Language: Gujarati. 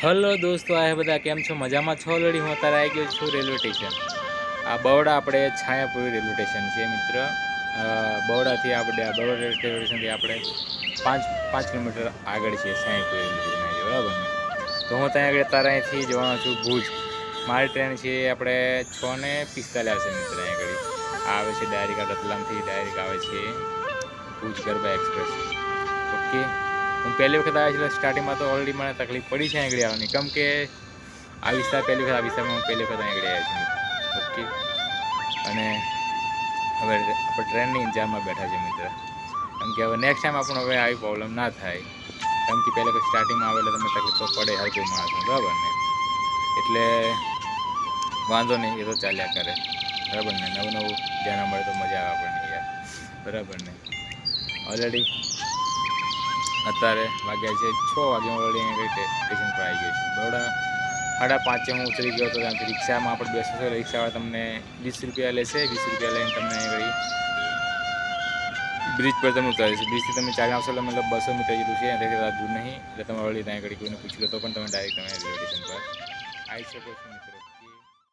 હલો દોસ્તો, આ બધા કેમ છો? મજામાં છો? ઓલરેડી હું અત્યારે આવી ગયો છું રેલવે સ્ટેશન. આ બરોડા આપણે છાયાપુરી રેલવે સ્ટેશન છે મિત્ર. બરોડાથી આપણે આ બરોડા રેલવે સ્ટેશનથી આપણે પાંચ કિલોમીટર આગળ છે છાયાપુરી રેલવે સ્ટેશન, બરાબર ને? તો હું ત્યાં આગળ અત્યારે અહીંથી જવાનો છું ભુજ. મારી ટ્રેન છે આપણે 6:45 આવશે મિત્ર. અહીં આગળ આવે છે ડાયરેક્ટ રતલામથી ડાયરેક્ટ આવે છે ભુજ ગરબા એક્સપ્રેસ. ઓકે, હું પહેલી વખત આવ્યો છું સ્ટાર્ટિંગમાં તો ઓલરેડી મને તકલીફ પડી છે આગળ આવવાની, કેમ કે આ વિસ્તાર પહેલી વખત આ વિસ્તારમાં હું પહેલી વખત આગળ આવ્યો છું મિત્ર. ઓકે, અને હવે આપણે ટ્રેનની ઇંતજારમાં બેઠા છે મિત્ર, કેમ કે હવે નેક્સ્ટ ટાઈમ આપણને હવે આવી પ્રોબ્લેમ ના થાય. કેમ કે પહેલાં સ્ટાર્ટિંગમાં આવે એટલે તમને તકલીફ તો પડે હર કોઈ માણસને, બરાબર ને? એટલે વાંધો નહીં, એ તો ચાલ્યા કરે, બરાબર ને? નવું જાણવા મળે તો મજા આવે આપણને યાર, બરાબર ને? ઓલરેડી અત્યારે વાગ્યા છે 6 વાગે. હું ઓલરેડી અહીં સ્ટેશન પર આવી ગયો છું. બરોડા 5:30 હું ઉતરી ગયો હતો. ત્યાંથી રિક્ષામાં આપણે બેસો છો, રિક્ષાવાળા તમને 20 રૂપિયા લેશે. 20 રૂપિયા લઈને તમને અહીં આગળ બ્રિજ પર તમે ઉતારે છે. બ્રિજથી તમે ચાલી આવશો એટલે મતલબ 200 મીટર જેટલું છે, એનાથી વધારે દૂર નહીં. એટલે તમે ઓલરેડી ત્યાં આગળ કોઈને પૂછી લો તો પણ તમે ડાયરેક્ટ તમે રેલવે સ્ટેશન પર આવી શકો છો મિત્રો.